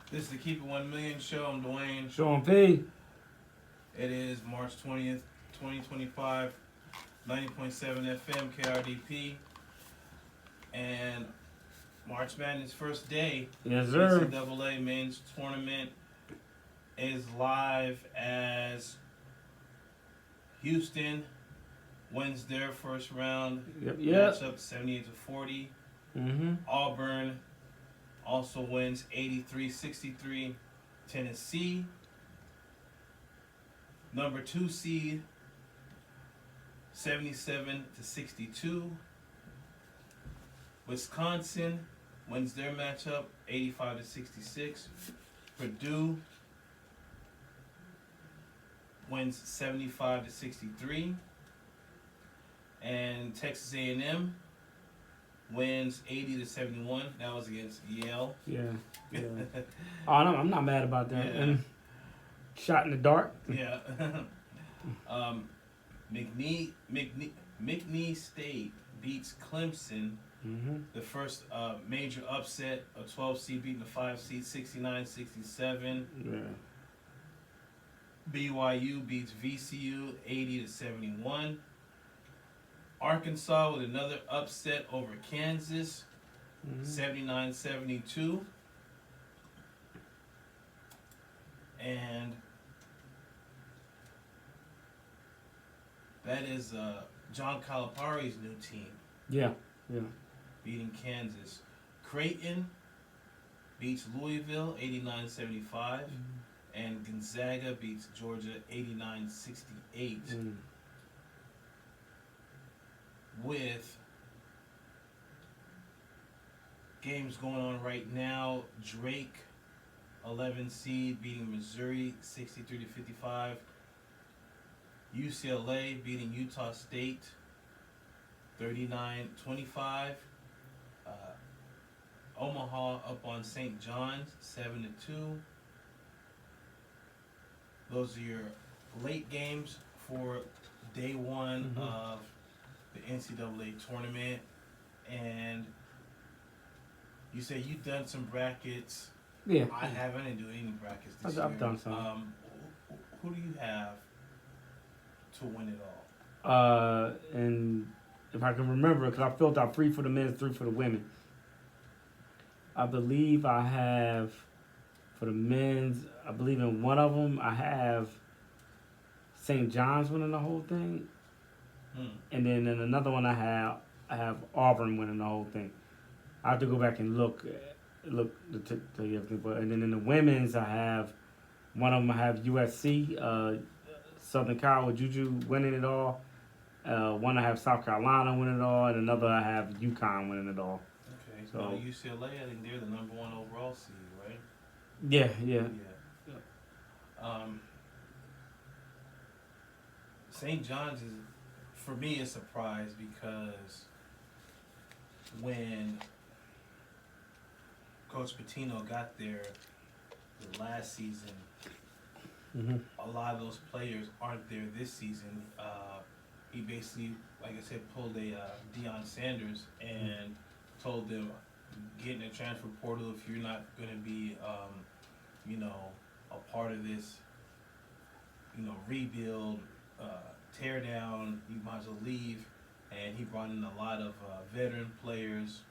This is the Keep It 1 Million show. I'm Dwayne. Sean P. It is March 20th, 2025, 90.7 FM, KRDP. And March Madness first day, Yes, sir. NCAA men's tournament is live as Houston wins their first round Yep. matchup 78-40. Mm-hmm. Auburn also wins 83-63. Tennessee, number 2 seed, 77-62. Wisconsin wins their matchup 85-66. Purdue wins 75-63. And Texas A&M wins 80-71. That was against Yale. Yeah. Oh, no, I'm not mad about that. Yeah. And shot in the dark. Yeah. McNeese State beats Clemson. Mm-hmm. The first major upset, a 12 seed beating the 5 seed, 69-67. Yeah. BYU beats VCU 80-71. Arkansas with another upset over Kansas, 79-72. And that is John Calipari's new team Yeah. beating Kansas. Creighton beats Louisville 89-75. And Gonzaga beats Georgia 89-68. With games going on right now, Drake, 11 seed, beating Missouri 63-55. UCLA beating Utah State 39-25. Omaha up on St. John's 7-2. Those are your late games for day one of the NCAA tournament. And you say you've done some brackets. Yeah. I haven't. I didn't do any brackets this year. I've done some. Who do you have to win it all? And if I can remember, because I filled out 3 for the men, 3 for the women. I believe I have, for the men's, I believe in one of them, I have St. John's winning the whole thing. And then in another one I have Auburn winning the whole thing. I have to go back and look to tell you everything. But and then in the women's I have one of them, I have USC, Southern Cal with Juju winning it all. One I have South Carolina winning it all, and another I have UConn winning it all. Okay. So UCLA, I think they're the number 1 overall seed, right? Yeah. St. John's is, for me, a surprise because when Coach Pitino got there the last season, a lot of those players aren't there this season. He basically, like I said, pulled a Deion Sanders and told them, get in the transfer portal if you're not going to be, a part of this, rebuild, tear down, you might as well leave. And he brought in a lot of veteran players,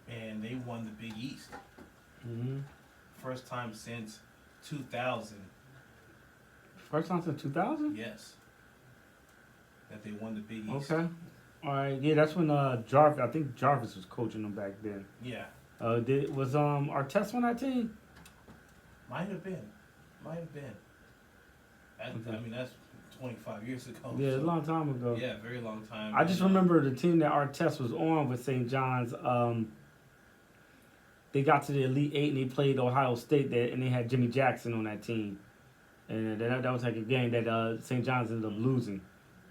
and they won the Big East. First time since 2000. First time since 2000? Yes. That they won the Big East. Okay. All right. Yeah, that's when Jarvis. I think Jarvis was coaching them back then. Yeah. Was Artest on that team? Might have been. I mean, that's 25 years ago. Yeah, a long time ago. Yeah, very long time. I just remember the team that Artest was on with St. John's. They got to the Elite Eight and they played Ohio State there, and they had Jimmy Jackson on that team. And that was like a game that St. John's ended up losing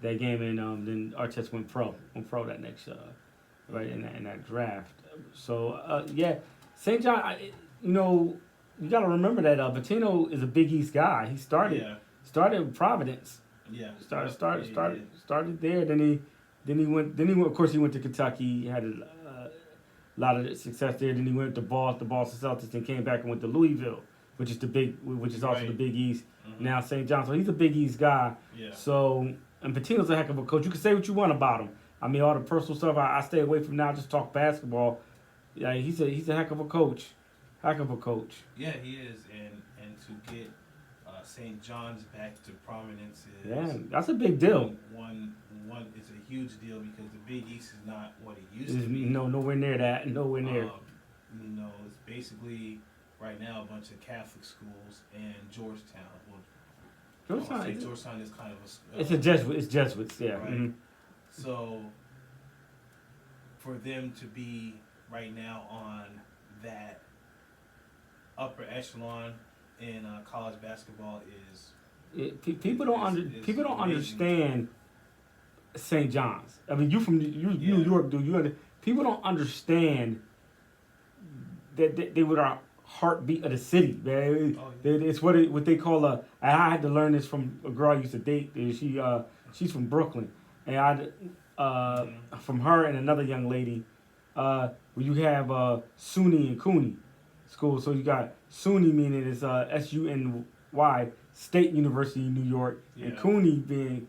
that game, and then Artest went pro that next right in that draft. So yeah, St. John. You got to remember that Pitino is a Big East guy. He started in Providence. Yeah. Started there. Then he went. Of course, he went to Kentucky. He had a lot of success there. Then he went to the Boston Celtics and came back and went to Louisville. which is also Right. the Big East. Mm-hmm. Now St. John, so he's a Big East guy. Yeah. So, and Patino's a heck of a coach. You can say what you want about him. I mean, all the personal stuff I stay away from now. Just talk basketball. Yeah, he's a heck of a coach. Heck of a coach. Yeah, he is, and to get St. John's back to prominence is That's a big deal. One is a huge deal because the Big East is not what it used to be. No, nowhere near that. Nowhere near. It's basically right now a bunch of Catholic schools and Georgetown. Well, Georgetown is kind of a. It's a Jesuit. It's Jesuits. Yeah. Right. Mm-hmm. So for them to be right now on that upper echelon in college basketball is people don't amazing. understand St. John's. I mean, New York, dude. People don't understand that they were the heartbeat of the city, man. Oh, yeah. It's what they call a. I had to learn this from a girl I used to date. She's from Brooklyn, and from her and another young lady, where you have SUNY and CUNY school. So you got SUNY meaning it's SUNY, State University of New York, and CUNY being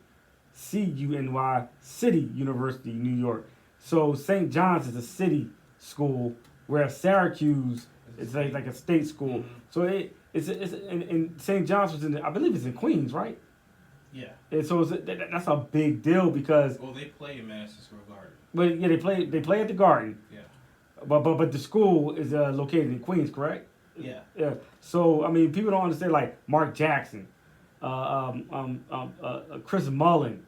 CUNY, City University of New York. So St. John's is a city school, whereas Syracuse is like a state school. Mm-hmm. So and St. John's was I believe it's in Queens, right? Yeah. And so that's a big deal because. Well, they play in Madison Square Garden. But yeah, they play at the Garden. Yeah. But the school is located in Queens, correct? Yeah. Yeah. So I mean, people don't understand like Mark Jackson, Chris Mullin.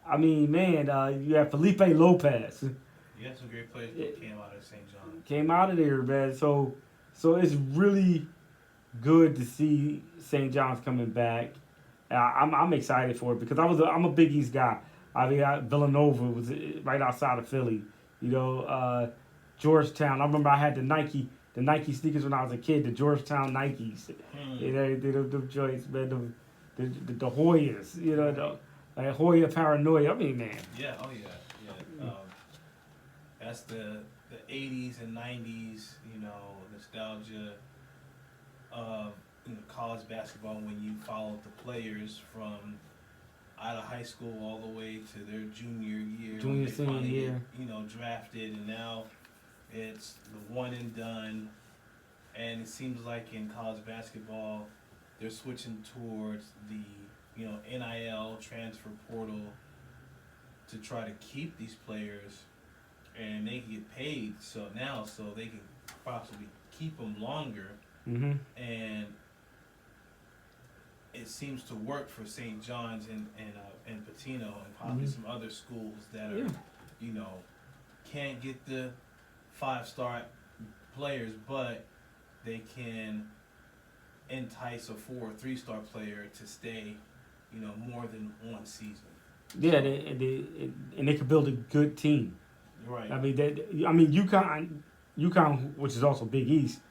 I mean, man, you have Felipe Lopez. You had some great players that came out of St. John. Came out of there, man. So it's really good to see St. John's coming back. I'm excited for it because I'm a Big East guy. I mean, Villanova was right outside of Philly. You know, Georgetown. I remember I had the Nike sneakers when I was a kid. The Georgetown Nikes. You know, the joints, man. The Hoyas. You know, the Hoya Paranoia. I mean, man. Yeah. Oh yeah. Yeah. That's the 80s and 90s. You know, nostalgia of college basketball when you followed the players from out of high school all the way to their junior year. Senior year. Get, drafted, and now it's the one and done. And it seems like in college basketball, they're switching towards the NIL transfer portal to try to keep these players, and they can get paid so they can possibly keep them longer. Mm-hmm. And it seems to work for St. John's and Patino and probably some other schools that are, can't get the 5-star players, but they can entice a 4 or 3-star player to stay, more than one season. Yeah, and they could build a good team. Right. I mean, UConn, which is also Big East,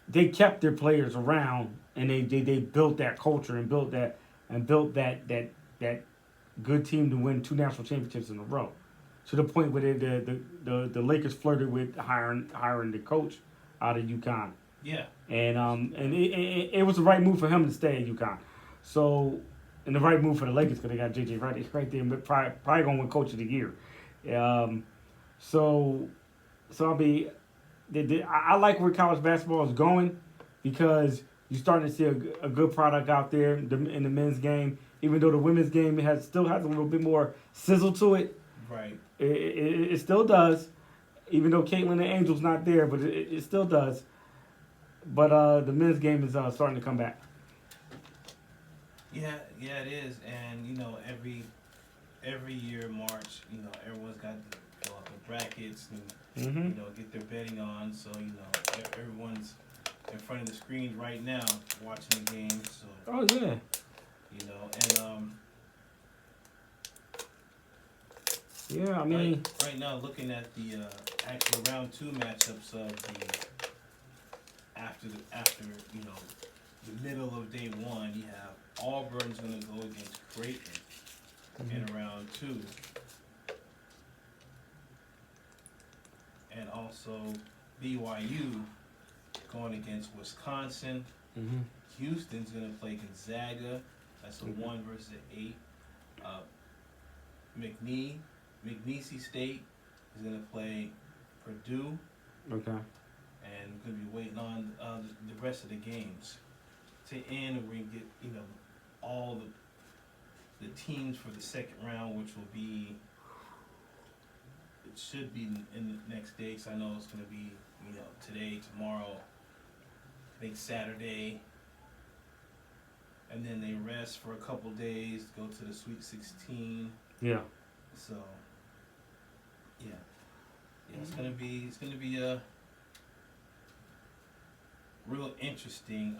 they kept their players around, and they built that culture and built that good team to win 2 national championships in a row, to the point where the Lakers flirted with hiring the coach out of UConn. Yeah. And it was the right move for him to stay at UConn. So, and the right move for the Lakers because they got JJ right there, but probably gonna win Coach of the Year. So I mean, I like where college basketball is going because you're starting to see a good product out there in the men's game. Even though the women's game still has a little bit more sizzle to it. Right. It still does, even though Caitlin and Angel's not there, but it still does. But the men's game is starting to come back. Yeah, it is, and every year March, everyone's got to fill out the brackets and get their betting on. So everyone's in front of the screen right now watching the game. So oh yeah, and yeah, I mean right now looking at the actual round 2 matchups of the after the middle of day 1, you have Auburn's going to go against Creighton in round 2. And also BYU going against Wisconsin. Mm-hmm. Houston's gonna play Gonzaga. That's a Mhm. 1 versus an 8. Uh, McNeese State is gonna play Purdue, Okay. and we're gonna be waiting on the rest of the games to end. And we're gonna get all the teams for the second round, which will be, it should be in the next day. So I know it's gonna be today, tomorrow, I think Saturday, and then they rest for a couple days, go to the Sweet 16. Yeah. So yeah, it's gonna be real interesting.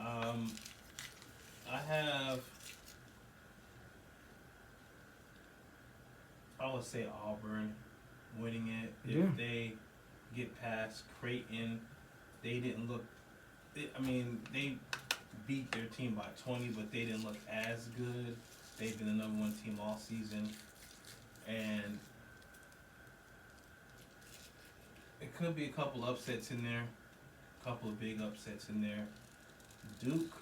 I would say Auburn winning it if Yeah. they get past Creighton. They didn't look. They beat their team by 20, but they didn't look as good. They've been the number 1 team all season, and it could be a couple upsets in there, a couple of big upsets in there. Duke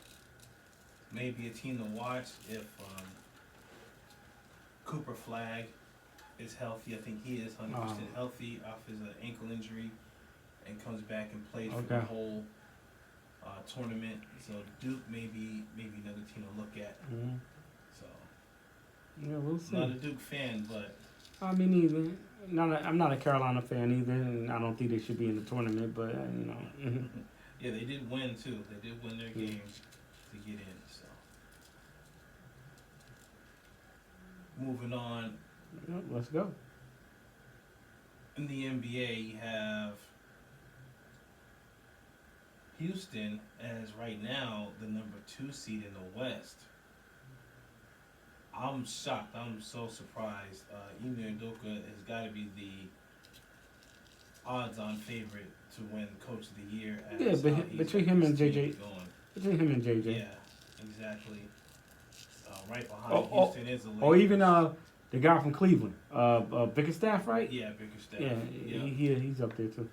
may be a team to watch if Cooper Flag is healthy. I think he is 100% healthy off his ankle injury, and comes back and plays for the Okay. whole tournament. So Duke may be another team to look at. Mm-hmm. So Yeah, we'll see. not a Duke fan, but I mean, either. I'm not a Carolina fan either, and I don't think they should be in the tournament. But yeah, they did win too. They did win their games to get in. So moving on, yeah, let's go. in the NBA, you have Houston as right now the number 2 seed in the West. I'm shocked. I'm so surprised. Ime Udoka has got to be the odds-on favorite to win Coach of the Year. Yeah, but between him and JJ, between him and JJ. Yeah, exactly. Right behind Houston is the Lakers. Or even the guy from Cleveland, Bickerstaff, right? Yeah, Bickerstaff. Yeah, he's up there too.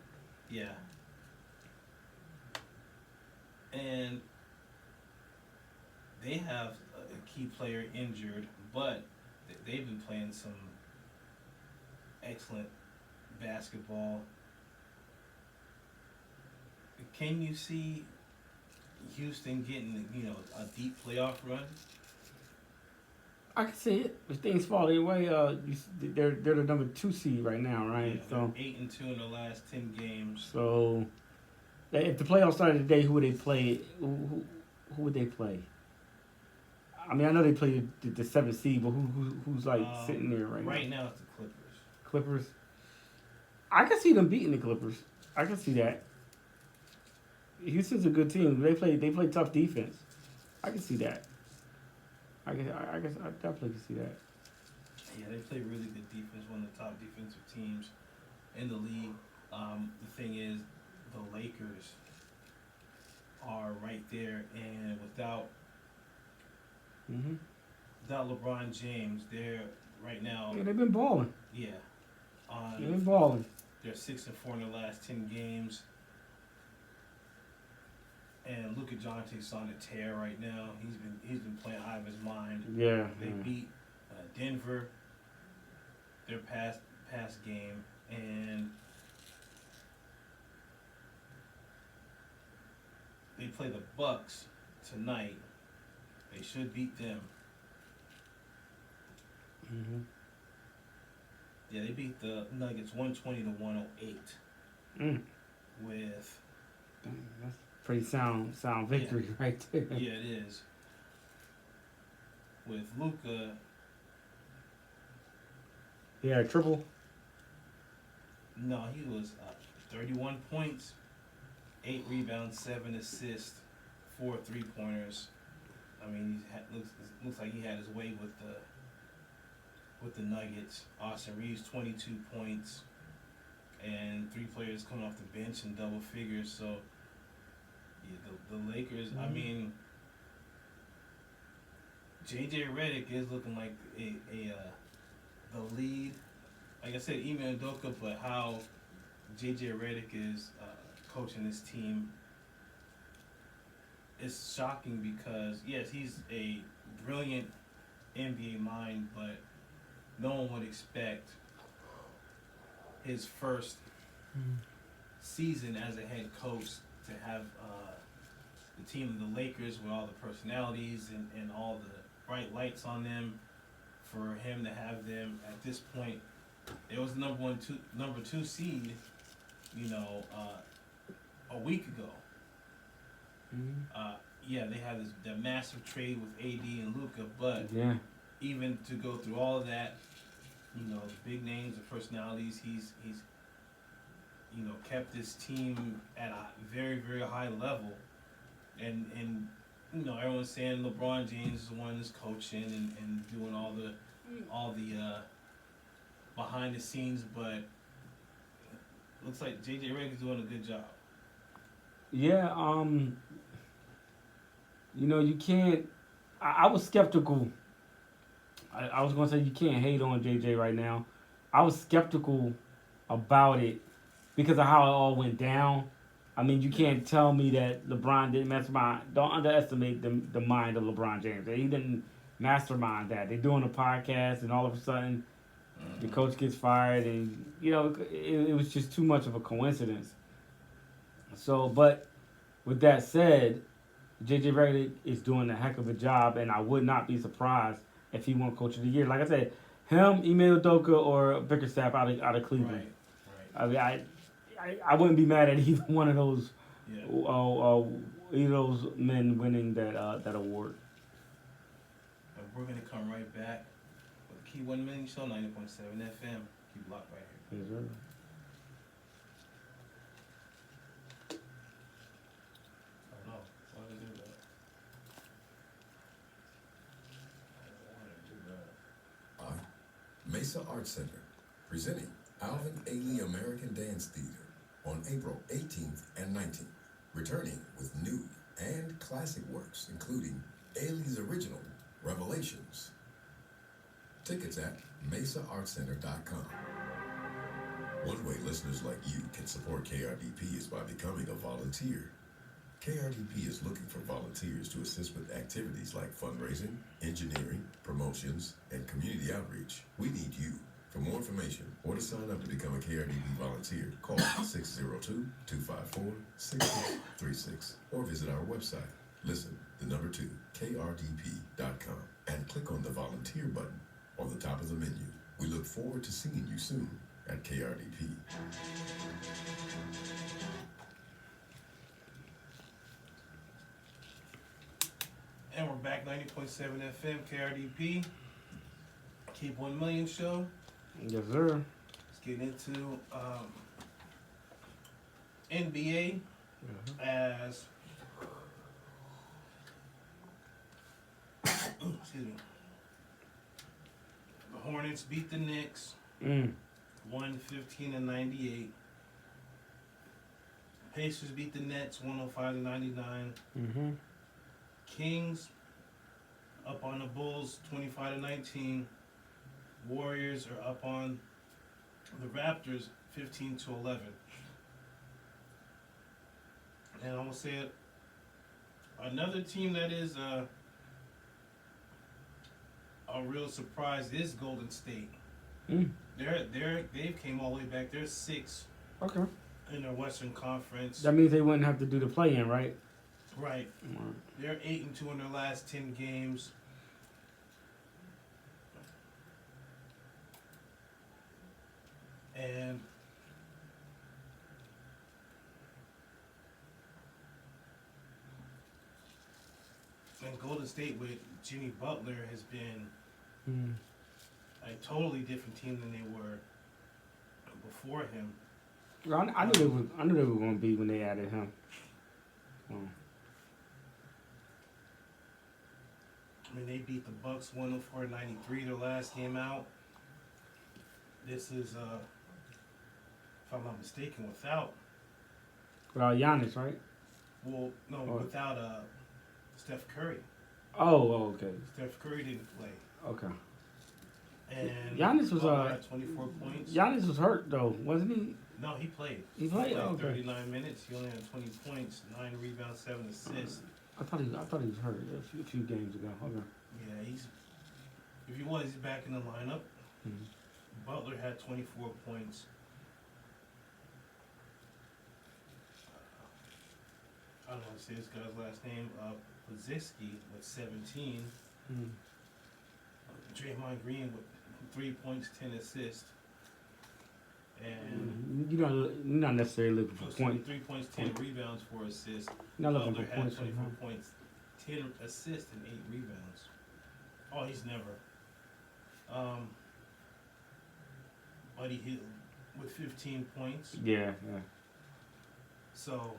Yeah. And they have a key player injured, but they've been playing some excellent basketball. Can you see Houston getting a deep playoff run? I can see it. If things fall their way, they're the number 2 seed right now, right? Yeah, So 8-2 in the last 10 games. So if the playoffs started today, who would they play? Who would they play? I mean, I know they play the 7th seed, but who's like sitting there right now? Right now, it's the Clippers. Clippers. I can see them beating the Clippers. I can see that. Houston's a good team. They play tough defense. I can see that. I definitely can see that. Yeah, they play really good defense. One of the top defensive teams in the league. The thing is, the Lakers are right there, and without LeBron James, they're right now. Yeah, they've been balling. Yeah, They've been balling. They're 6-4 in the last 10 games. And Luka Doncic's on a tear right now. He's been playing out of his mind. Yeah. They beat Denver their past game, and they play the Bucks tonight. They should beat them. Yeah, they beat the Nuggets 120-108 with. That's pretty sound victory right there. Yeah, it is. With Luka. Yeah, triple. No, he was 31 points, 8 rebounds, 7 assists, 4 3-pointers. I mean, looks like he had his way with the Nuggets. Austin Reeves 22 points, and 3 players coming off the bench in double figures. So yeah, the Lakers. I mean, JJ Redick is looking like the lead. Like I said, Ime Udoka, but how JJ Redick is coaching this team it's shocking because yes, he's a brilliant NBA mind, but no one would expect his first season as a head coach to have the team of the Lakers with all the personalities and all the bright lights on them. For him to have them at this point, it was the number two seed, a week ago. Yeah, they had the massive trade with AD and Luka, but even to go through all of that, the big names, the personalities, he's kept this team at a very, very high level, and everyone's saying LeBron James is the one that's coaching and doing all the behind the scenes, but looks like JJ Redick's doing a good job. Yeah, you can't. I was skeptical. I was gonna say you can't hate on JJ right now. I was skeptical about it because of how it all went down. I mean, you can't tell me that LeBron didn't mastermind. Don't underestimate the mind of LeBron James. He didn't mastermind that. They're doing a podcast, and all of a sudden, the coach gets fired, and it was just too much of a coincidence. So, but with that said, JJ Redick is doing a heck of a job, and I would not be surprised if he won Coach of the Year. Like I said, him, Ime Udoka, or Bickerstaff out of Cleveland. Right. I mean, I wouldn't be mad at either one of those, either of those men winning that award. And we're gonna come right back with the Key 1 Million Show, 90.7 FM. Keep locked right here. Yes, sir. Mesa Art Center, presenting Alvin Ailey American Dance Theater on April 18th and 19th, returning with new and classic works, including Ailey's original, Revelations. Tickets at mesaartcenter.com. One way listeners like you can support KRDP is by becoming a volunteer. KRDP is looking for volunteers to assist with activities like fundraising, engineering, promotions, and community outreach. We need you. For more information or to sign up to become a KRDP volunteer, call 602-254-6636 or visit our website. Listen, the number 2, krdp.com, and click on the volunteer button on the top of the menu. We look forward to seeing you soon at KRDP. And we're back, 90.7 FM, KRDP. Keep 1 Million Show. Yes, sir. Let's get into NBA as excuse me. The Hornets beat the Knicks 115-98. Pacers beat the Nets 105-99. Kings up on the Bulls 25-19. Warriors are up on the Raptors 15-11. And I'm gonna say it. Another team that is a real surprise is Golden State. They've came all the way back. They're 6 in their Western Conference. That means they wouldn't have to do the play-in, right? Right. They're 8-2 in their last 10 games. And Golden State with Jimmy Butler has been a totally different team than they were before him. Well, I knew they were going to be when they added him. I mean, they beat the Bucks 104-93 their last game out. This is, if I'm not mistaken, without Giannis, right? Well, no, without Steph Curry. Oh, okay. Steph Curry didn't play. Okay. And Giannis was had 24 points. Giannis was hurt though, wasn't he? No, he played. He played. Okay. 39 minutes. He only had 20 points, 9 rebounds, 7 assists. I thought he was hurt a few games ago. Okay. Yeah, if he was, he's back in the lineup. Mhm. Butler had 24 points. I don't want to say this guy's last name. Pazicki with 17. Mhm. Draymond Green with 3 points, 10 assists. And You're not necessarily looking for excuse me, points. 3 points, 10 rebounds, 4 assists. You're not looking Butler for had points. 24 points, 10 assists, and 8 rebounds. Oh, he's never. Buddy Hield with 15 points. Yeah. So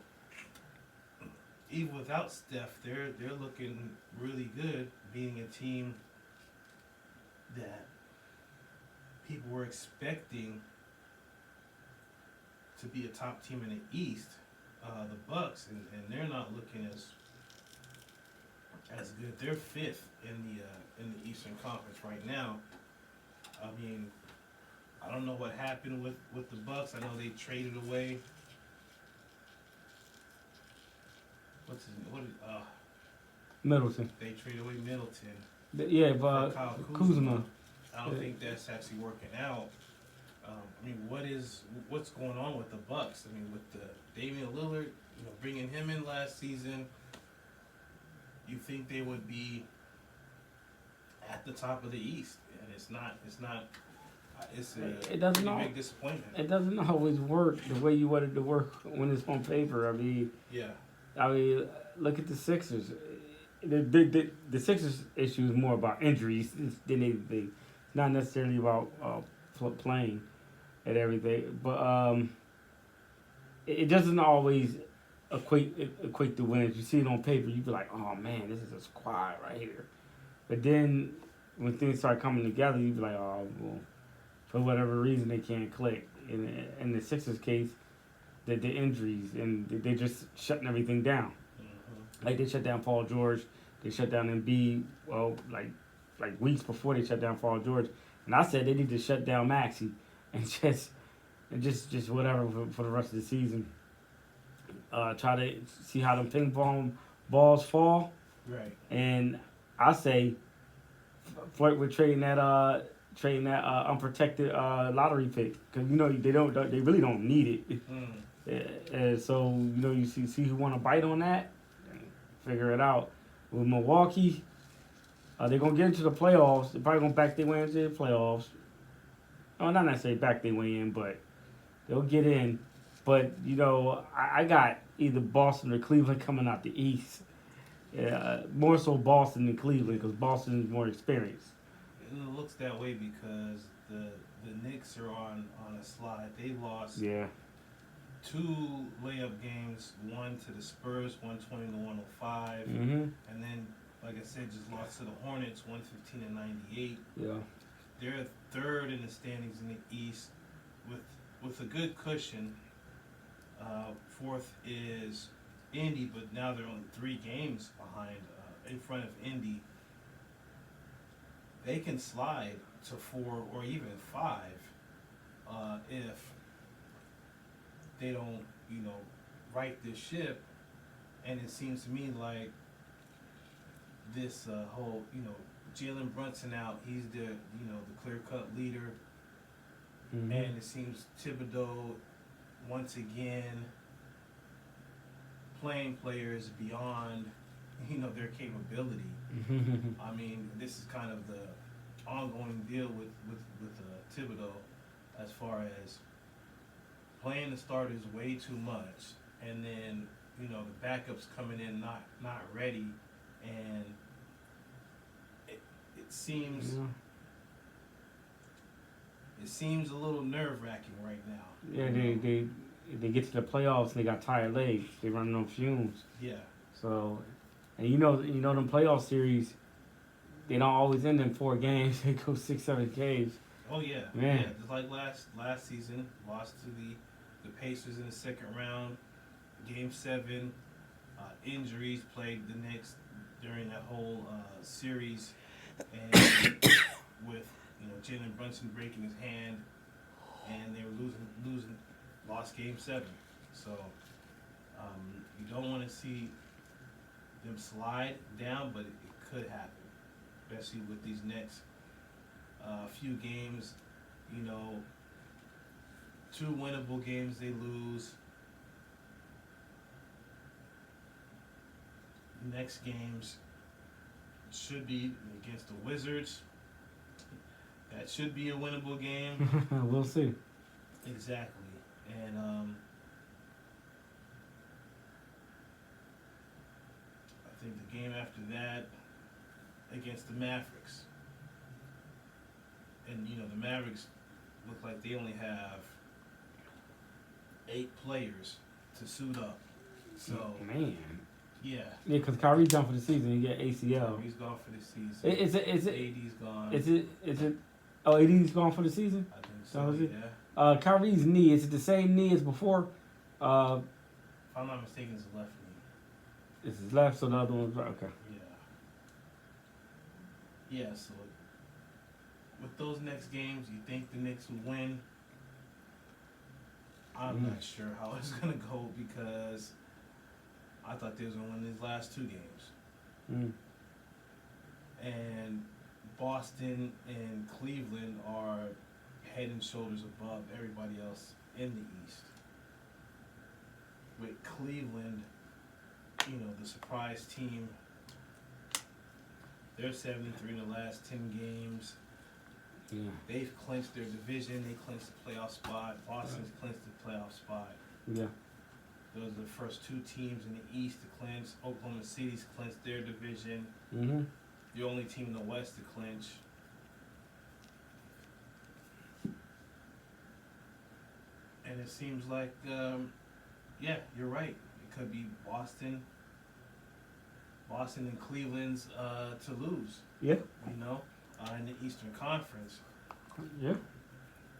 even without Steph, they're looking really good, being a team that people were expecting to be a top team in the East, the Bucks, and they're not looking as good. They're fifth in the Eastern Conference right now. I mean, I don't know what happened with the Bucks. I know they traded away. Middleton. They traded away Middleton Yeah, for but Kyle Kuzma. I don't think that's actually working out. I mean, what's going on with the Bucks? I mean, with the Damian Lillard, bringing him in last season, you think they would be at the top of the East, and it's not. It's a It doesn't pretty big disappointment. It doesn't always work the way you want it to work when it's on paper. I mean, look at the Sixers. The Sixers issue is more about injuries than anything. Not necessarily about playing and everything. But it doesn't always equate to wins. You see it on paper, you be like, oh man, this is a squad right here. But then when things start coming together, you be like, oh well, for whatever reason they can't click. In the Sixers case, the injuries and they're just shutting everything down. Mm-hmm. Like they shut down Paul George, they shut down Embiid. Well, like weeks before they shut down Paul George, and I said they need to shut down Maxey and just whatever for the rest of the season. Try to see how them ping pong balls fall. Right. And I say flirt with trading that unprotected lottery pick because they really don't need it. Mm. So you see who want to bite on that, figure it out. With Milwaukee, they're gonna get into the playoffs. They're probably gonna back their way into the playoffs. Oh, not necessarily back their way in, but they'll get in. But I got either Boston or Cleveland coming out the East. More so Boston than Cleveland because Boston is more experienced. It looks that way because the Knicks are on a slide. They lost 2 layup games, one to the Spurs, 120-105, and then, like I said, just lost to the Hornets, 115-98. Yeah, they're third in the standings in the East with a good cushion. Fourth is Indy, but now they're only 3 games behind, in front of Indy. They can slide to 4 or even 5 if they don't, right this ship. And it seems to me like this whole, Jalen Brunson out, he's the clear-cut leader. Mm-hmm. And it seems Thibodeau, once again, playing players beyond, their capability. I mean, this is kind of the ongoing deal with Thibodeau as far as playing the starters way too much, and then the backups coming in not ready, and it seems it seems a little nerve-wracking right now. Yeah, they get to the playoffs and they got tired legs. They running on fumes. Yeah. So, and them playoff series, they don't always end in 4 games. They go 6-7 games. Oh yeah, man. Yeah. Just like last season, lost to the Pacers in the second round, Game 7. Injuries plagued the Knicks during that whole series, and with Jalen Brunson breaking his hand, and they were lost Game 7. So you don't want to see them slide down, but it could happen, especially with these next few games. You know, 2 winnable games they lose. Next games should be against the Wizards. That should be a winnable game. We'll see. Exactly. And I think the game after that against the Mavericks. And you know, the Mavericks look like they only have 8 players to suit up. So Man. yeah. Yeah, because Kyrie's done for the season. He got ACL. He's gone for the season. Is it? AD's gone. Is it? Oh, AD's gone for the season. I think That so. was it? Yeah. Kyrie's knee, is it the same knee as before? If I'm not mistaken, it's the left knee. It's his left, so the other one's right. Okay. Yeah. Yeah. So with those next games, you think the Knicks will win? I'm not sure how it's gonna go because I thought they was gonna win these last 2 games. And Boston and Cleveland are head and shoulders above everybody else in the East. With Cleveland, you know, the surprise team, they're 7-3 in the last 10 games. Yeah. They've clinched their division. They clinched the playoff spot. Boston's clinched the playoff spot. Yeah. Those are the first 2 teams in the East to clinch. Oklahoma City's clinched their division. The only team in the West to clinch. And it seems like, yeah, you're right. It could be Boston and Cleveland's to lose. Yeah. You know, in the Eastern Conference. Yeah.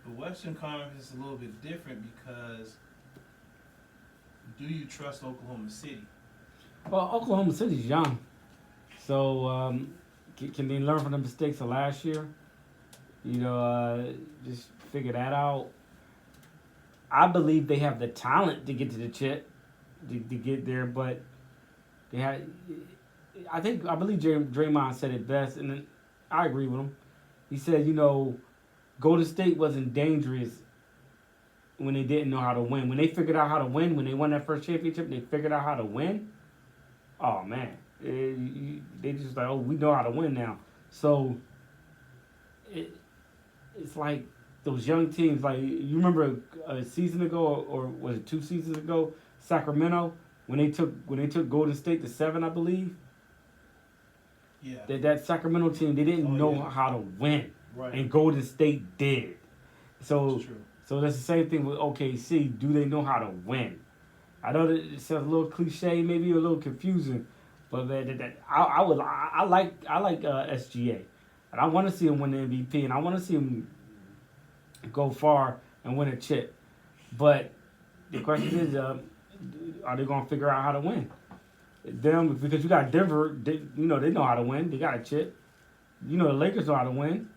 The Western Conference is a little bit different because do you trust Oklahoma City? Well, Oklahoma City's young, so can they learn from the mistakes of last year? You know, just figure that out. I believe they have the talent to get to the chip, to get there, but they had. I believe Draymond said it best, and I agree with him. He said, you know, Golden State wasn't dangerous when they didn't know how to win. When they figured out how to win, when they won that first championship, they figured out how to win. Oh man, they just like, oh, we know how to win now. So it's like those young teams. Like you remember a season ago, or was it 2 seasons ago, Sacramento when they took Golden State to 7, I believe. Yeah. That Sacramento team, they didn't know how to win, Right. and Golden State did. So That's true. So that's the same thing with OKC. Do they know how to win? I know that it sounds a little cliche, maybe a little confusing, but I like SGA, and I want to see him win the MVP, and I want to see him go far and win a chip. But the question is, are they going to figure out how to win? Them, because you got Denver, they know how to win. They got a chip. You know the Lakers know how to win.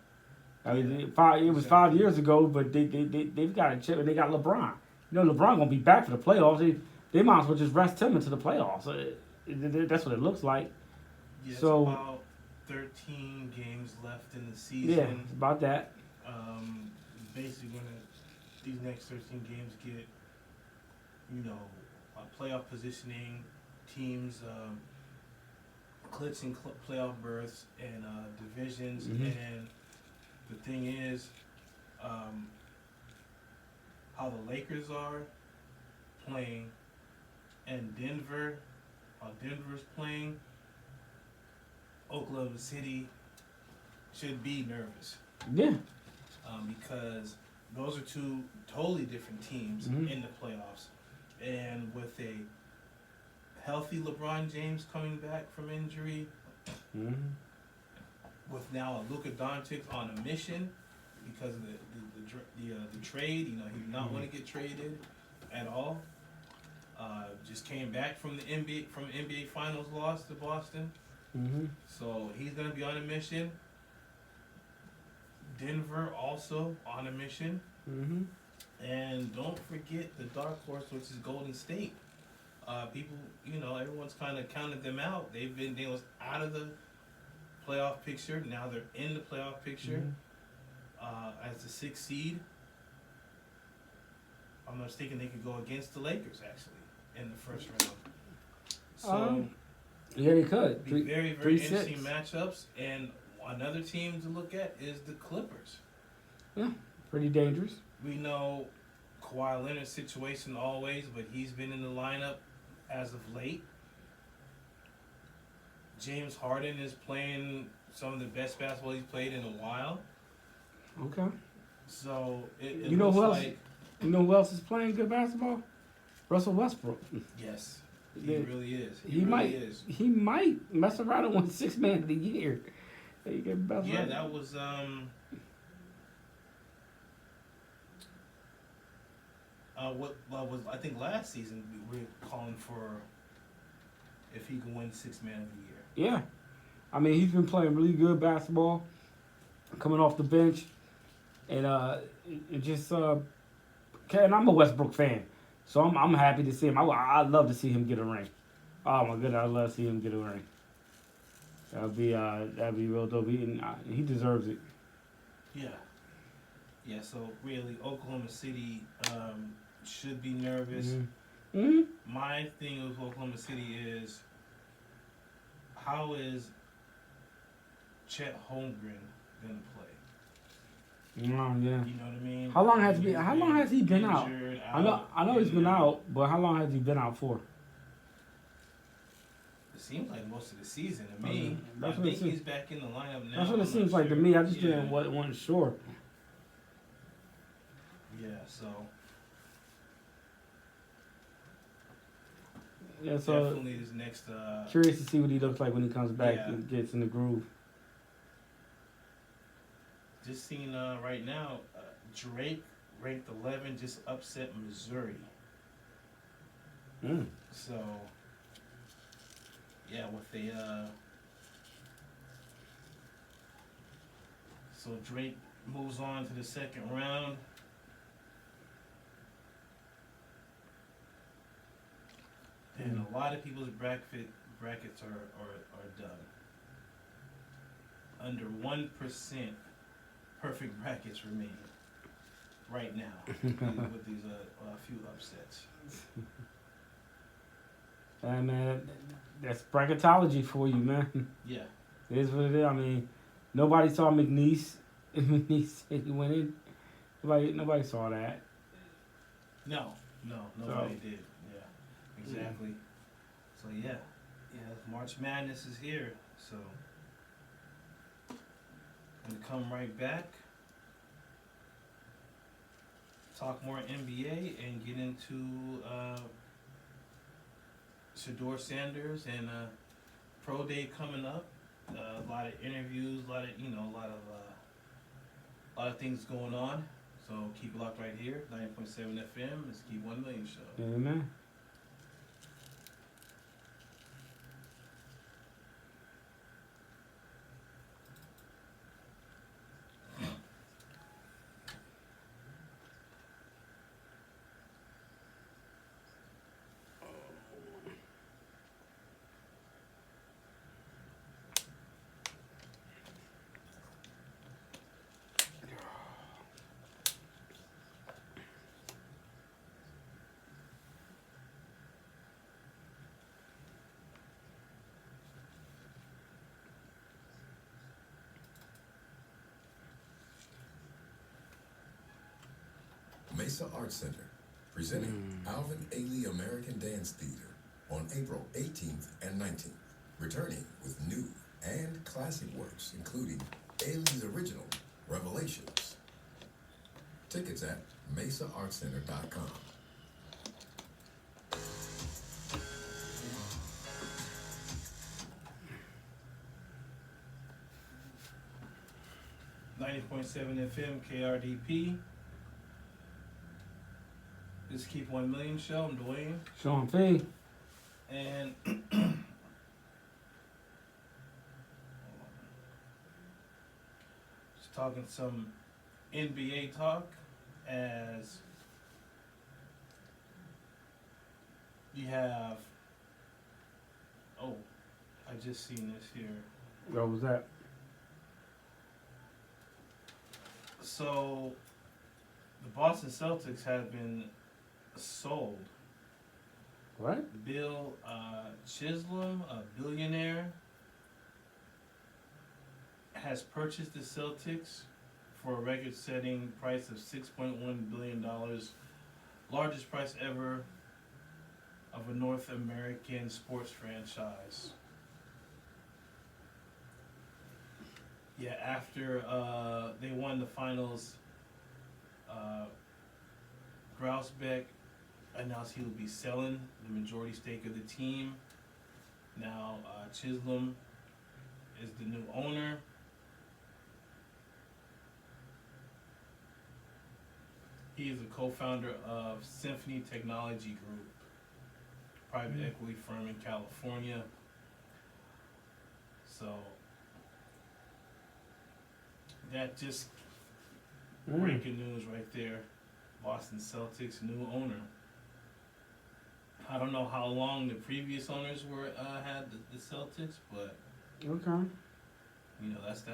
I mean, it was 5 years ago, but they've got a chip and they got LeBron. You know LeBron gonna be back for the playoffs. They might as well just rest him into the playoffs. That's what it looks like. Yeah, So it's about 13 games left in the season. Yeah, it's about that. Basically, when these next 13 games get, playoff positioning, teams clinching playoff berths and divisions, and the thing is, how the Lakers are playing and how Denver's playing, Oklahoma City should be nervous. Yeah. Because those are 2 totally different teams in the playoffs. And with a healthy LeBron James coming back from injury, with now a Luka Doncic on a mission because of the trade, he did not want to get traded at all. Just came back from the NBA Finals loss to Boston, so he's gonna be on a mission. Denver also on a mission, and don't forget the dark horse, which is Golden State. People, everyone's kind of counted them out. They was out of the playoff picture. Now they're in the playoff picture as the 6th seed. I'm not thinking they could go against the Lakers actually in the first round. So yeah, they could. be very, very 3-6. interesting matchups. And another team to look at is the Clippers. Yeah, pretty dangerous. We know Kawhi Leonard's situation always, but he's been in the lineup as of late. James Harden is playing some of the best basketball he's played in a while. Okay. So it You know looks who else? like You know who else is playing good basketball? Russell Westbrook. yes, he really is. He might mess around and win 6th Man of the Year. He get best Yeah, right. that was what was I think last season we were calling for if he can win 6th Man of the Year. Yeah. I mean, he's been playing really good basketball, coming off the bench, and it just and I'm a Westbrook fan, so I'm happy to see him. I'd love to see him get a ring. Oh my goodness, I'd love to see him get a ring. That'd be real dope. He deserves it. Yeah. So really, Oklahoma City should be nervous. Mm-hmm. Mm-hmm. My thing with Oklahoma City is how is Chet Holmgren gonna play? Yeah. You know what I mean? How long has he been out? Injured, I know he's been out, but how long has he been out for? It seems like most of the season to me. I That's what think he's back in the lineup now. That's what it I'm seems not like to sure. me. I just wasn't sure. Yeah, so Yeah, so definitely this next. curious to see what he looks like when he comes back Yeah. and gets in the groove. Just seen right now, Drake ranked 11, just upset Missouri. Mm. So yeah, with the so Drake moves on to the 2nd round. And a lot of people's brackets are done. Under 1% perfect brackets remain right now with these few upsets. And man, that's bracketology for you, man. Yeah. It is what it is. I mean, nobody saw McNeese. McNeese said he went in. Nobody saw that. No, nobody did. Yeah, exactly. So yeah, March Madness is here. So I'm gonna come right back, talk more NBA, and get into Shedeur Sanders and Pro Day coming up. A lot of interviews, a lot of things going on. So keep it locked right here, 90.7 FM. It's Keep 1 Million Show. Amen. Mesa Arts Center, presenting Alvin Ailey American Dance Theater on April 18th and 19th, returning with new and classic works, including Ailey's original, Revelations. Tickets at mesaartscenter.com. .7 FM KRDP. This is Keep 1 Million Show. I'm Dwayne. Sean P. And just talking some NBA talk as You have. Oh, I just seen this here. What was that? So, the Boston Celtics have been sold. What? Bill Chisholm, a billionaire, has purchased the Celtics for a record-setting price of $6.1 billion, largest price ever of a North American sports franchise. Yeah, after they won the finals, Grousbeck announced he would be selling the majority stake of the team. Now Chisholm is the new owner. He is a co-founder of Symphony Technology Group, private equity firm in California. So that just breaking news right there. Boston Celtics new owner. I don't know how long the previous owners were had the Celtics, but Okay. you know that's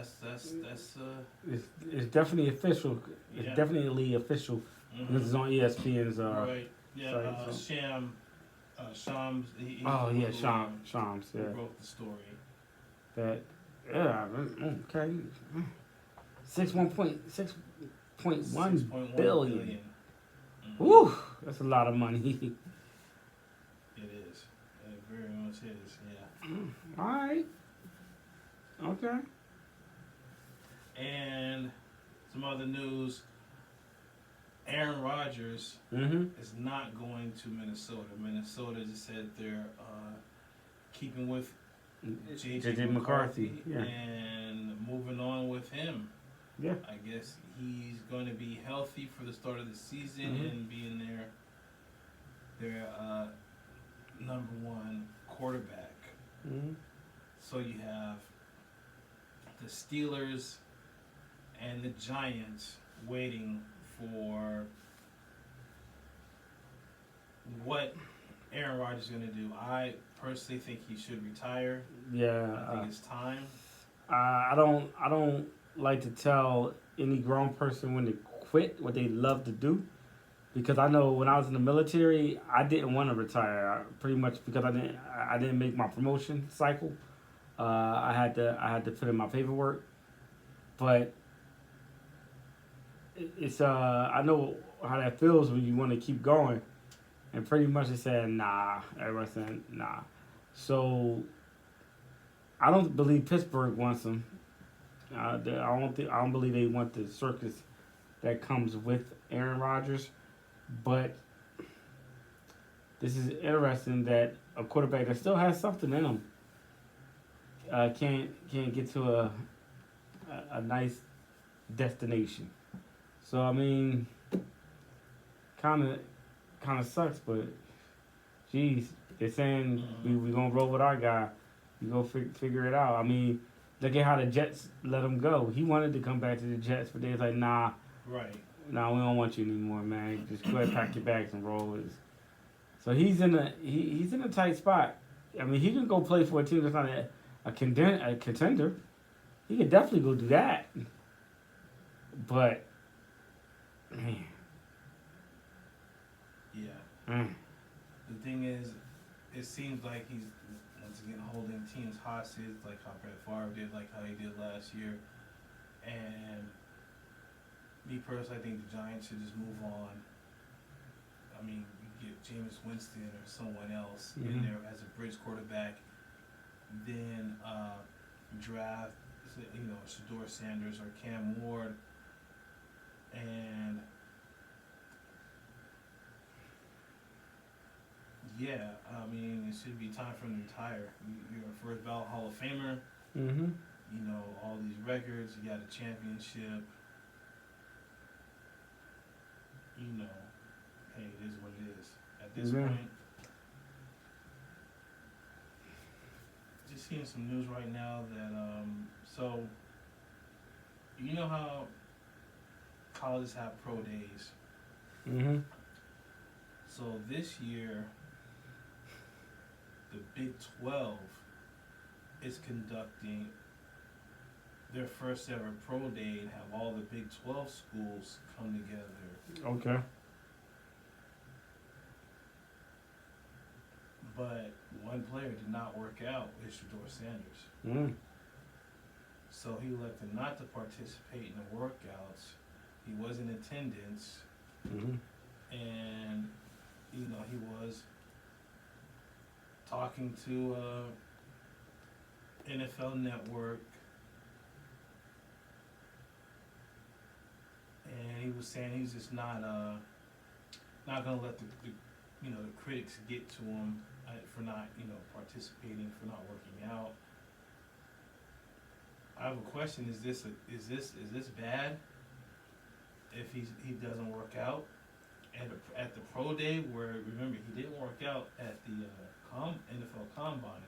It's definitely official. It's Yeah. definitely official. This is on ESPN's. right. Yeah, sorry, so- Shams. Oh yeah, who, Shams. who Yeah. wrote the story. That. Yeah. Okay. 6.1 $6.1 billion. Mhm. Woo! That's a lot of money. It is. It very much is. Yeah. All right. Okay. And some other news. Aaron Rodgers is not going to Minnesota. Minnesota just said they're keeping with J.J. McCarthy Yeah. and moving on with him. Yeah. I guess he's going to be healthy for the start of the season and being their number one quarterback. So you have the Steelers and the Giants waiting for what Aaron Rodgers is going to do. I personally think he should retire. Yeah. I think it's time. I don't like to tell any grown person when to quit what they love to do, because I know when I was in the military, I didn't want to retire. Pretty much because I didn't make my promotion cycle. I had to put in my paperwork, but it's I know how that feels when you want to keep going, and pretty much they said nah. Everyone said nah. So I don't believe Pittsburgh wants him. I don't believe they want the circus that comes with Aaron Rodgers. But this is interesting that a quarterback that still has something in him can't get to a nice destination. So I mean, kind of sucks, but geez, they're saying we gonna roll with our guy. We go figure it out. I mean, look at how the Jets let him go. He wanted to come back to the Jets, but they was like, nah, Right. nah, we don't want you anymore, man. Just go ahead, pack your bags and roll with us. So he's in a tight spot. I mean, he can go play for a team that's not a contender. He can definitely go do that. But man, Yeah. The thing is, it seems like he's once again holding teams hostage, like how Brett Favre did, like how he did last year. And me personally, I think the Giants should just move on. I mean, you get Jameis Winston or someone else in there as a bridge quarterback, then draft, Shador Sanders or Cam Ward, and yeah, I mean, it should be time for him to retire. You're a first ballot Hall of Famer. You know, all these records. You got a championship. You know, hey, it is what it is. At this point, just seeing some news right now that so you know how colleges have pro days. So this year, the Big 12 is conducting their first ever pro day and have all the Big 12 schools come together. Okay. But one player did not work out, is Shador Sanders. Mm. So he elected not to participate in the workouts. He was in attendance, Mm-hmm. and he was talking to NFL Network, and he was saying he's just not gonna let the critics get to him for not participating, for not working out. I have a question: is this bad? If he doesn't work out at the pro day, where remember he didn't work out at the NFL Combine.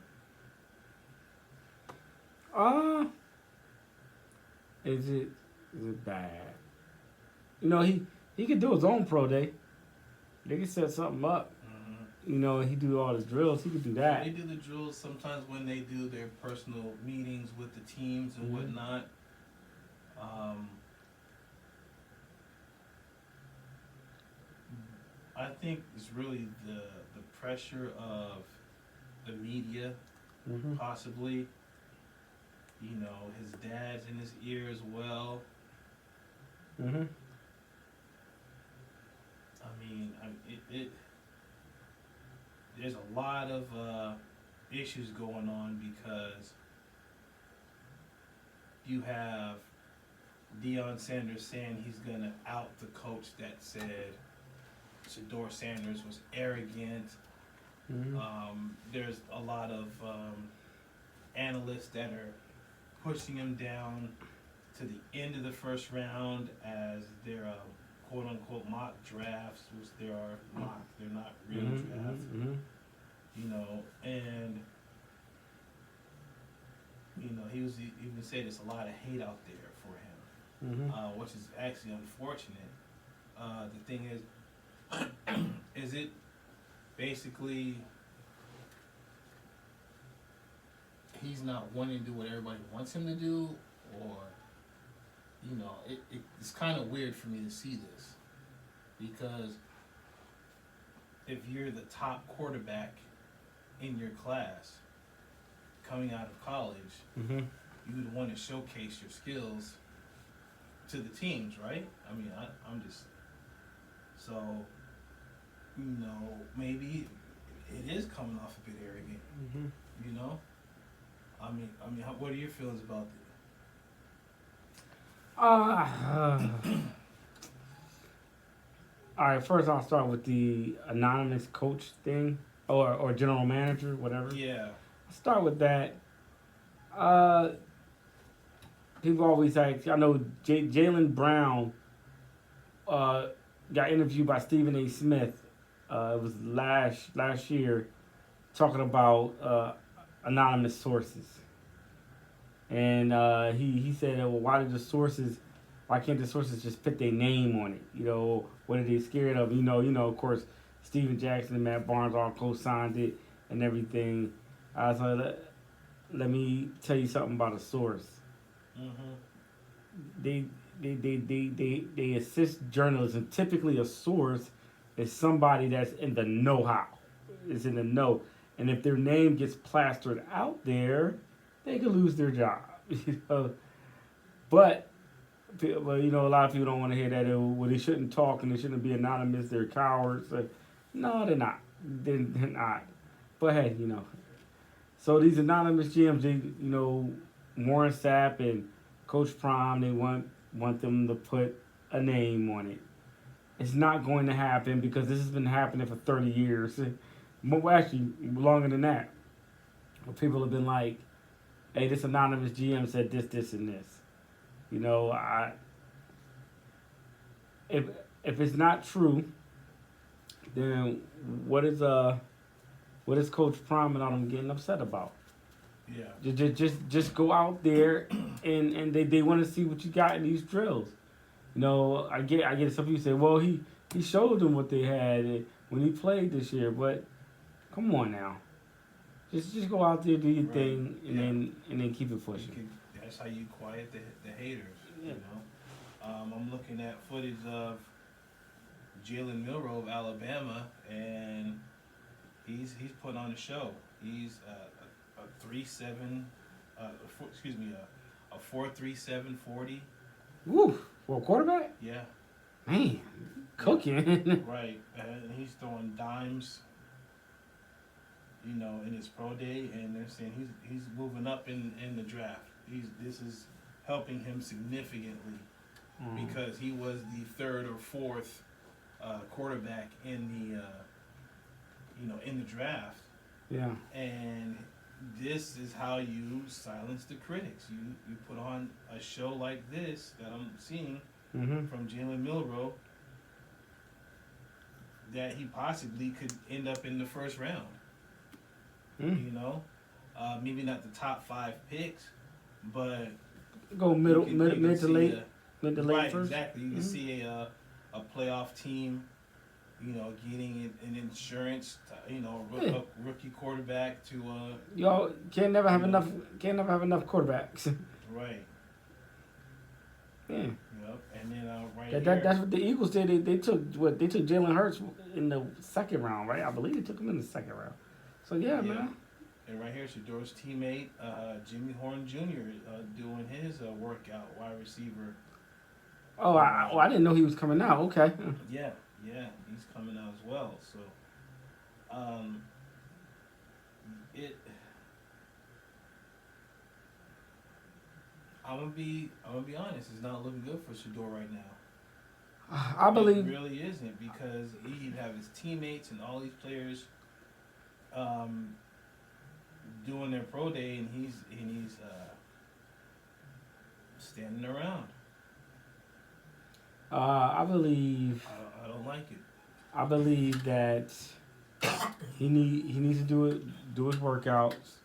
Is it bad? He could do his own pro day. They could set something up. He do all his drills. He could do that. They do the drills sometimes when they do their personal meetings with the teams and whatnot. I think it's really the pressure of the media, possibly. His dad's in his ear as well. Mm-hmm. There's a lot of issues going on because you have Deion Sanders saying he's gonna out the coach that said Shador Sanders was arrogant. Mm-hmm. There's a lot of analysts that are pushing him down to the end of the first round as their quote unquote mock drafts, which they are mock, they're not real drafts. Mm-hmm. And he even said there's a lot of hate out there for him, which is actually unfortunate. The thing is it basically he's not wanting to do what everybody wants him to do, or it's kind of weird for me to see this, because if you're the top quarterback in your class coming out of college, you would want to showcase your skills to the teams, right? I'm just so maybe it is coming off a bit arrogant. What are your feelings about it? All right, first I'll start with the anonymous coach thing, or general manager, whatever. Yeah. I'll start with that. People always ask, I know Jaylen Brown got interviewed by Stephen A. Smith. It was last year, talking about anonymous sources. And he said, well, why can't the sources just put their name on it? What are they scared of? Of course, Steven Jackson and Matt Barnes all co-signed it and everything. So let me tell you something about a source. They assist journalism. Typically, a source is somebody that's in the know-how, is in the know. And if their name gets plastered out there, they could lose their job. But a lot of people don't want to hear that. Well, they shouldn't talk and they shouldn't be anonymous. They're cowards. No, they're not. They're not. But hey, So these anonymous GMs, Warren Sapp and Coach Prime, they want them to put a name on it. It's not going to happen because this has been happening for 30 years. Well, actually, longer than that. People have been like, hey, this anonymous GM said this, and this. If it's not true, then what is Coach Prime and all them getting upset about? Yeah. Just go out there and they want to see what you got in these drills. I get some people say, well, he showed them what they had when he played this year, but come on now. Just go out there, do your Right. thing, and Yeah. then keep it You pushing. that's how you quiet the haters. Yeah. You know. I'm looking at footage of Jalen Milroe of Alabama, and he's putting on a show. He's a 3.7, a 4.37 40. Woo! For a quarterback, Yeah, man, cooking. right. And he's throwing dimes. You know, in his pro day, and they're saying he's moving up in the draft. This is helping him significantly because he was the third or fourth quarterback in the draft. Yeah. And this is how you silence the critics. You put on a show like this that I'm seeing Mm-hmm. from Jalen Milroe that he possibly could end up in the first round. Mm. You know, maybe not the top 5 picks, but Go you can mid to see late, mid to late right, first. exactly. You can Mhm. see a playoff team, getting an insurance, Yeah. a rookie quarterback to Y'all can't never have You know. enough. Can't never have enough quarterbacks. right. Yeah. Yep. And then right That's what the Eagles did. They took Jalen Hurts in the second round, right? I believe they took him in the second round. So yeah, man. And right here, Shador's teammate, Jimmy Horn Jr., doing his workout, wide receiver. Oh, I didn't know he was coming out. Okay. Yeah, he's coming out as well. So, I'm gonna be honest. It's not looking good for Shador right now. I believe. It really isn't, because he have his teammates and all these players, doing their pro day, and he's standing around. I believe. I don't like it. I believe that he needs to do his workouts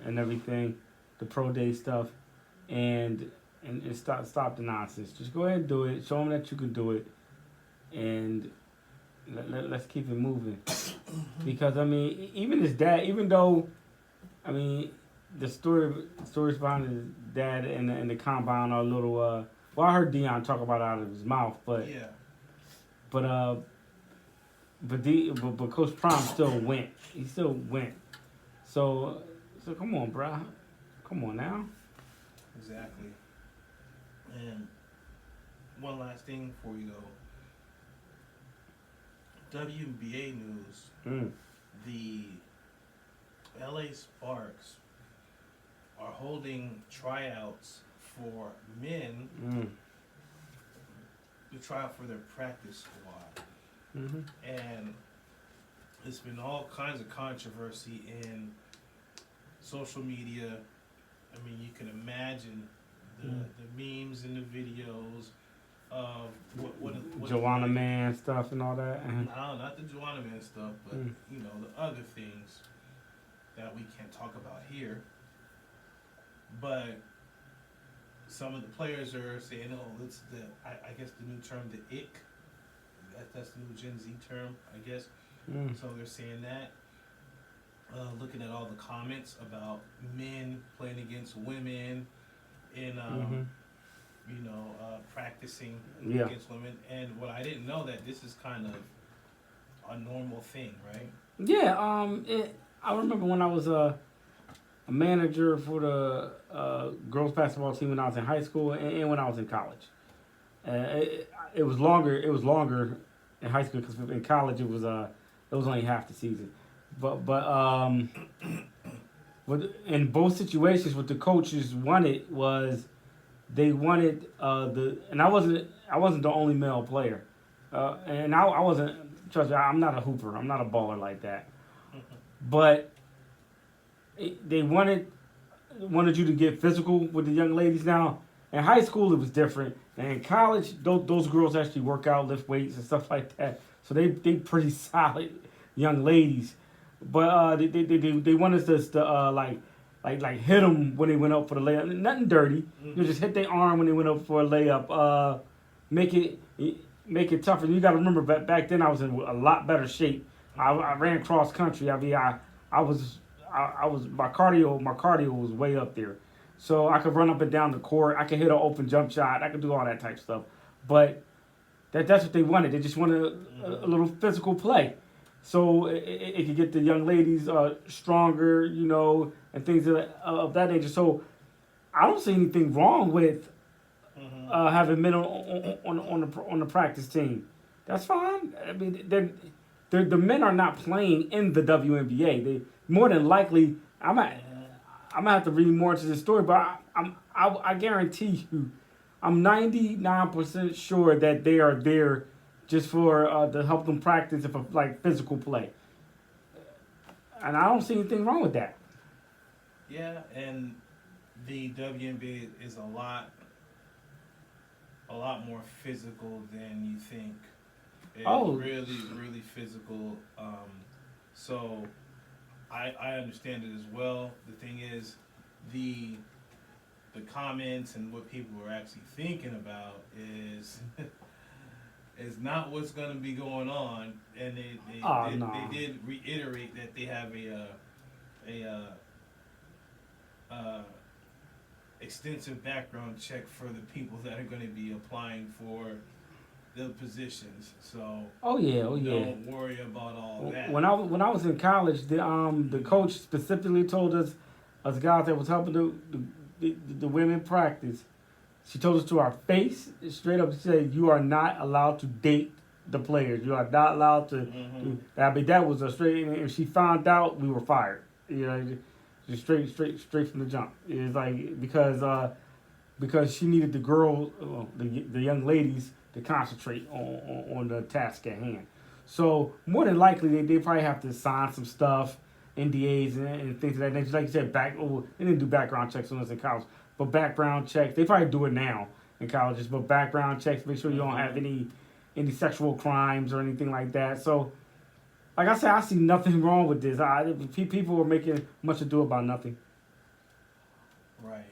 and everything, the pro day stuff, and stop the nonsense. Just go ahead and do it. Show him that you can do it, and let's keep it moving. Because I mean, even his dad, even though, I mean, the stories behind his dad and the combine are a little. Well, I heard Deion talk about it out of his mouth, but Yeah. but Coach Prime still went. He still went. So come on, bruh. Come on now. Exactly. And one last thing before we go. WNBA news. Mm. The LA Sparks are holding tryouts for men to try out for their practice squad. Mm-hmm. And there's been all kinds of controversy in social media. I mean, you can imagine the memes and the videos of what Joanna Man stuff and all that. No, not the Joanna Man stuff, but the other things that we can't talk about here. But some of the players are saying, "Oh, it's I guess the new term, the ick. That's the new Gen Z term, I guess." So they're saying that. Looking at all the comments about men playing against women in practicing against women, and what I didn't know, that this is kind of a normal thing, right? Yeah. I remember when I was a manager for the girls basketball team when I was in high school and when I was in college. It was longer. It was longer in high school because in college it was only half the season. But in both situations, what the coaches wanted was they wanted and I wasn't the only male player, and I wasn't. Trust me, I'm not a hooper. I'm not a baller like that. But they wanted you to get physical with the young ladies. Now in high school it was different, and in college those girls actually work out, lift weights and stuff like that. So they pretty solid young ladies. But they wanted us to like hit them when they went up for the layup. Nothing dirty. You just hit their arm when they went up for a layup. Make it tougher. You got to remember back then I was in a lot better shape. I ran cross country. I mean I I was my cardio was way up there, so I could run up and down the court. I could hit an open jump shot. I could do all that type stuff, but that's what they wanted. They just wanted a little physical play, so it could get the young ladies stronger, you know, and things of that nature. So I don't see anything wrong with having men on the practice team. That's fine. I mean, the men are not playing in the WNBA. They more than likely. I'm gonna have to read more into this story, but I guarantee you, I'm 99% sure that they are there just for to help them practice for like physical play, and I don't see anything wrong with that. Yeah, and the WNBA is a lot more physical than you think. It's really physical. So I understand it as well. The thing is, the comments and what people are actually thinking about is is not what's going to be going on. And they did reiterate that they have a extensive background check for the people that are going to be applying for the positions. So don't worry about all that. When I was in college, the coach specifically told us guys that was helping the women practice. She told us to our face, straight up, say, you are not allowed to date the players. You are not allowed to. I mean, that was a straight. And if she found out, we were fired. You know, just straight from the jump. It's like because she needed the girls, the young ladies, to concentrate on the task at hand. So more than likely, they probably have to sign some stuff, NDAs and things of that nature. Like you said, they didn't do background checks on us in college, but background checks, they probably do it now in colleges. But background checks, make sure you don't have any sexual crimes or anything like that. So, like I said, I see nothing wrong with this. People are making much ado about nothing. Right.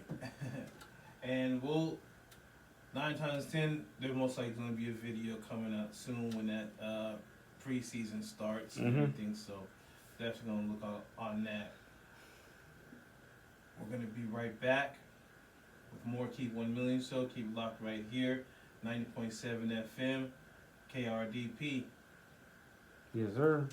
And 9 times 10, there's most likely going to be a video coming out soon when that preseason starts and everything. So definitely going to look out on that. We're going to be right back with more Keep 1 Million Show. Keep it locked right here, 90.7 FM, KRDP. Yes, sir.